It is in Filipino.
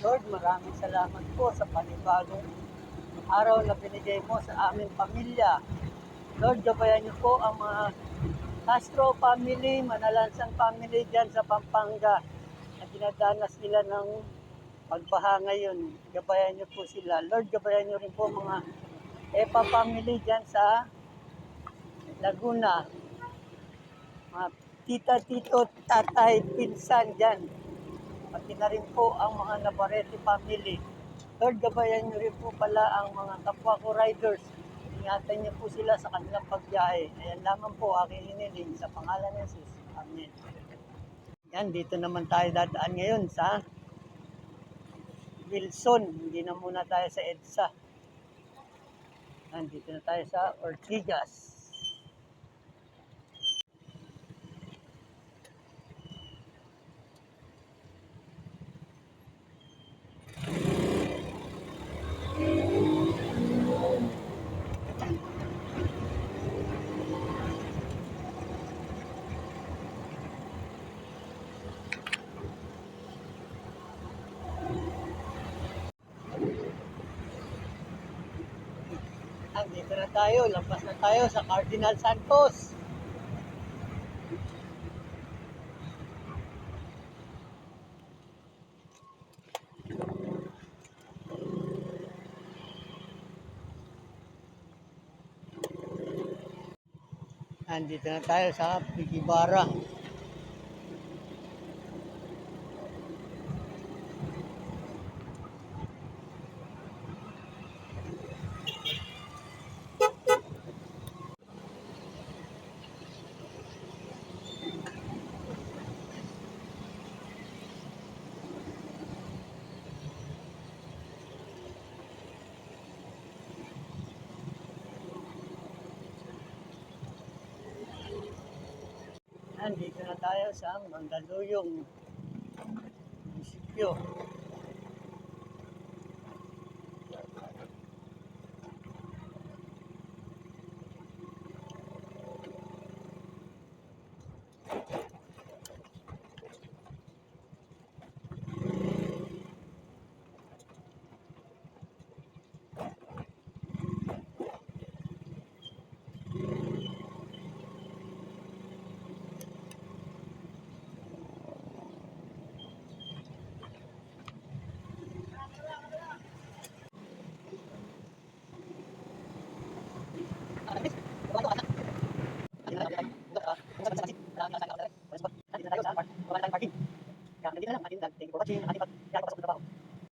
Lord, maraming salamat po sa panibagong araw na binigay mo sa aming pamilya. Lord, gabayan niyo po ang mga Castro family, Manalansang family dyan sa Pampanga na dinadanas nila ng pagbaha ngayon. Gabayan niyo po sila. Lord, gabayan niyo rin po mga EPA family dyan sa Laguna. Mga tita, tito, tatay, pinsan dyan. Pati na rin po ang mga Navarrete family. Lord, gabayan niyo rin po pala ang mga kapwa ko riders. Ingatan niyo po sila sa kanilang pagbiyahe. Ayan lamang po aking hiniling sa pangalan ng Jesus. Amen. Yan, dito naman tayo dadaan ngayon sa Wilson. Hindi na muna tayo sa EDSA. Yan, dito na tayo sa Ortigas. Dito na tayo, lampas na tayo sa Cardinal Santos. Dito na tayo sa Pigibara. Dito na tayo sa Mandaluyong munisipyo. Thank you for watching.